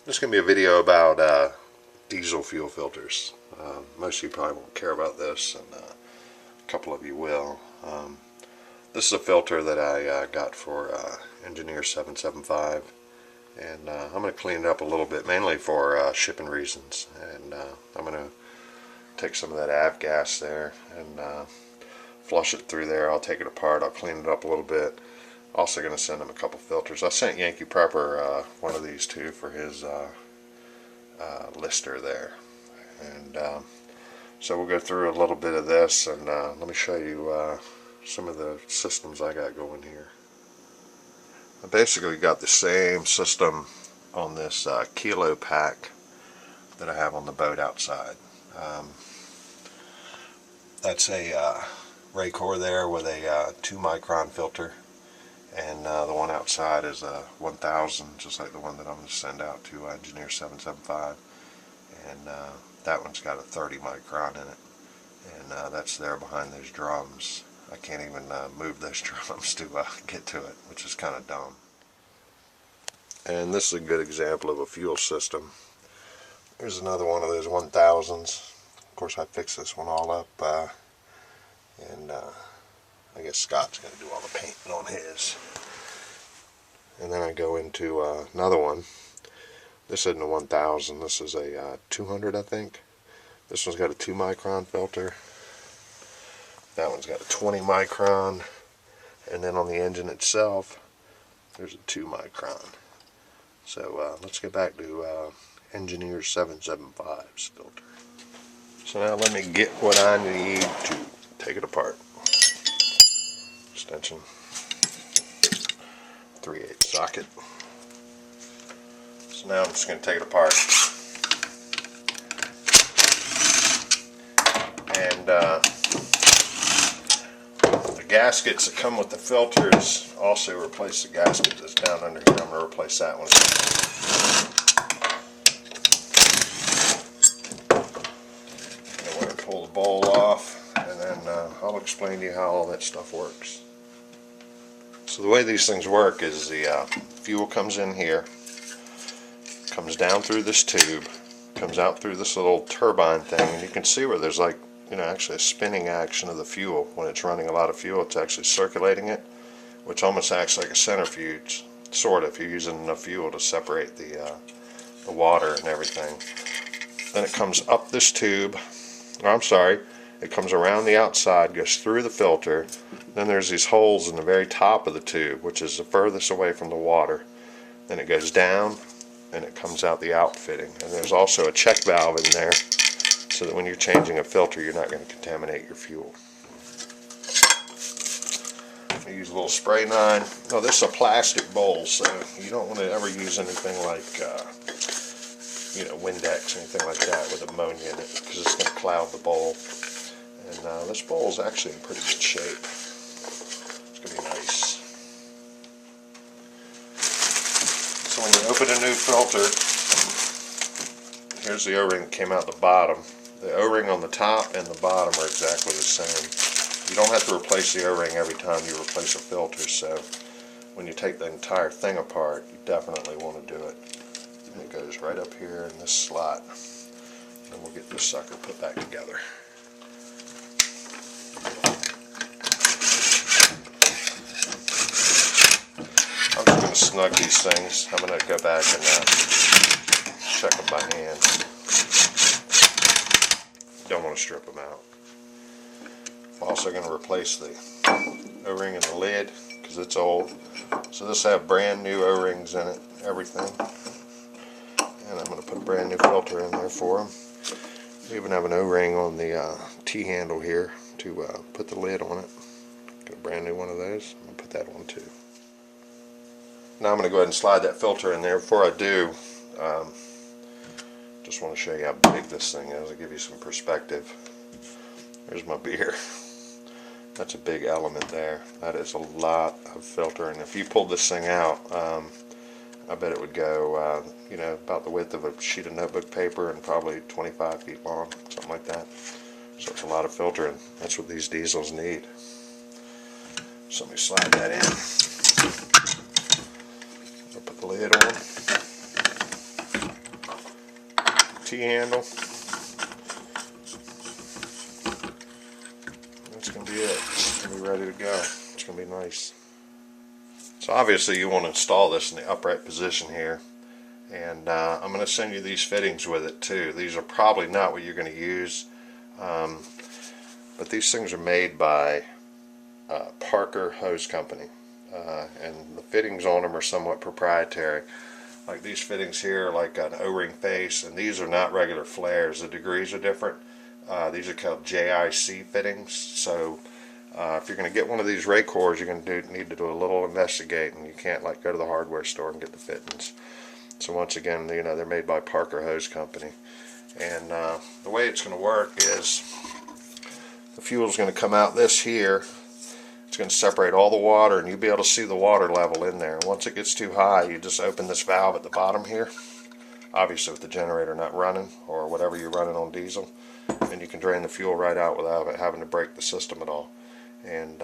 This is going to be a video about diesel fuel filters. Most of you probably won't care about this, and a couple of you will. This is a filter that I got for Engineer 775, and I'm going to clean it up a little bit, mainly for shipping reasons. And I'm going to take some of that avgas there and flush it through there. I'll take it apart, I'll clean it up a little bit. Also going to send him a couple filters. I sent Yankee Prepper one of these too for his lister there. And so we'll go through a little bit of this, and let me show you some of the systems I got going here. I basically got the same system on this kilo pack that I have on the boat outside. That's a Raycor there with a 2 micron filter, and the one outside is a 1000, just like the one that I'm going to send out to Engineer 775, and that one's got a 30 micron in it, and that's there behind those drums. I can't even move those drums to get to it, which is kind of dumb. And this is a good example of a fuel system. Here's another one of those 1000s. Of course, I fixed this one all up, and I guess Scott's going to do all the painting on his. And then I go into another one. This isn't a 1000, this is a 200, I think. This one's got a 2 micron filter. That one's got a 20 micron. And then on the engine itself, there's a 2 micron. So let's get back to Engineer 775's filter. So now let me get what I need to take it apart. Extension, 3/8 socket. So now I'm just going to take it apart. And the gaskets that come with the filters also replace the gasket that's down under here. I'm going to replace that one. I'm going to pull the bowl off, and then I'll explain to you how all that stuff works. So the way these things work is the fuel comes in here, comes down through this tube, comes out through this little turbine thing, and you can see where there's like, actually a spinning action of the fuel. When it's running a lot of fuel, it's actually circulating it, which almost acts like a centrifuge, sort of, if you're using enough fuel to separate the water and everything. Then it comes up this tube, it comes around the outside, goes through the filter. Then there's these holes in the very top of the tube, which is the furthest away from the water. Then it goes down, and it comes out the outfitting. And there's also a check valve in there, so that when you're changing a filter, you're not going to contaminate your fuel. I use a little spray nine. No, this is a plastic bowl, so you don't want to ever use anything like Windex or anything like that with ammonia in it, because it's going to cloud the bowl. And this bowl is actually in pretty good shape. It's going to be nice. So when you open a new filter, here's the O-ring that came out the bottom. The O-ring on the top and the bottom are exactly the same. You don't have to replace the O-ring every time you replace a filter, so when you take the entire thing apart, you definitely want to do it. And it goes right up here in this slot. And we'll get this sucker put back together. I'm just going to snug these things. I'm going to go back and check them by hand. Don't want to strip them out. I'm also going to replace the O-ring in the lid because it's old. So this have brand new O-rings in it, everything. And I'm going to put a brand new filter in there for them. We even have an O-ring on the T-handle here to put the lid on it. Got a brand new one of those. I'm going to put that on too. Now I'm going to go ahead and slide that filter in there. Before I do, just want to show you how big this thing is. I'll give you some perspective. There's my beer. That's a big element there. That is a lot of filter, and if you pulled this thing out, I bet it would go about the width of a sheet of notebook paper and probably 25 feet long, something like that. So it's a lot of filter, and that's what these diesels need. So let me slide that in. I'll put the lid on. T-handle. That's going to be it. It's going to be ready to go. It's going to be nice. So obviously you want to install this in the upright position here. And I'm going to send you these fittings with it too. These are probably not what you're going to use. But these things are made by Parker Hose Company. And the fittings on them are somewhat proprietary. Like these fittings here, like an O-ring face, and these are not regular flares. The degrees are different. These are called JIC fittings. So if you're going to get one of these Raycors, you're going to need to do a little investigating. You can't like go to the hardware store and get the fittings. So once again, you know, they're made by Parker Hose Company. And the way it's going to work is the fuel is going to come out this here. It's going to separate all the water, and you'll be able to see the water level in there. And once it gets too high, you just open this valve at the bottom here. Obviously with the generator not running, or whatever you're running on diesel, and you can drain the fuel right out without having to break the system at all. And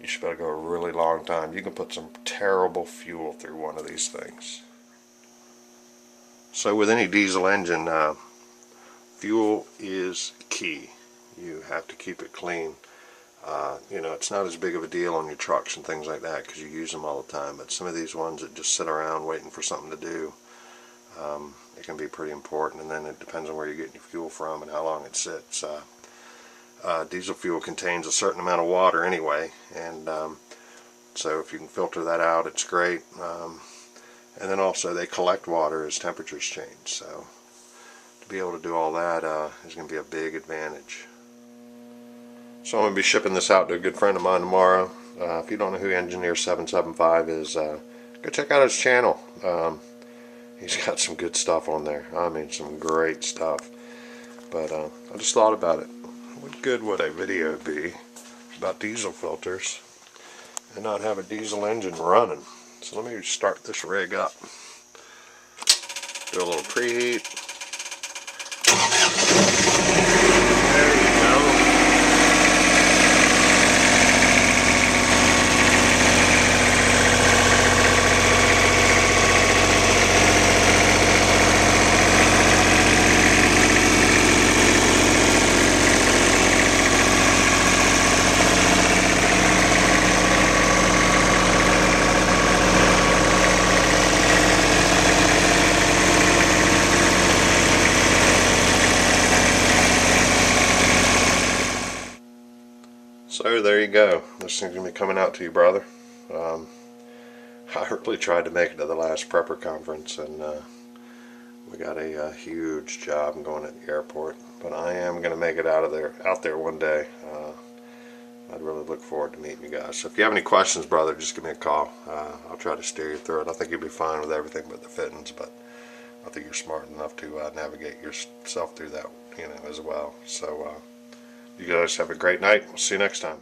you should be able to go a really long time. You can put some terrible fuel through one of these things. So with any diesel engine, fuel is key. You have to keep it clean. You know, it's not as big of a deal on your trucks and things like that because you use them all the time, but some of these ones that just sit around waiting for something to do, it can be pretty important. And then it depends on where you're getting your fuel from and how long it sits. Diesel fuel contains a certain amount of water anyway, and so if you can filter that out, it's great. And then also they collect water as temperatures change, so to be able to do all that is going to be a big advantage. So I'm going to be shipping this out to a good friend of mine tomorrow. If you don't know who Engineer775 is, go check out his channel. He's got some good stuff on there. I mean, some great stuff. But I just thought about it. What good would a video be about diesel filters and not have a diesel engine running? So let me start this rig up. Do a little preheat. There you go. So there you go. This thing's going to be coming out to you, brother. I really tried to make it to the last prepper conference, and we got a huge job going at the airport. But I am going to make it out there one day. I'd really look forward to meeting you guys. So if you have any questions, brother, just give me a call. I'll try to steer you through it. I think you'll be fine with everything but the fittings, but I think you're smart enough to navigate yourself through that, you know, as well. So you guys have a great night. We'll see you next time.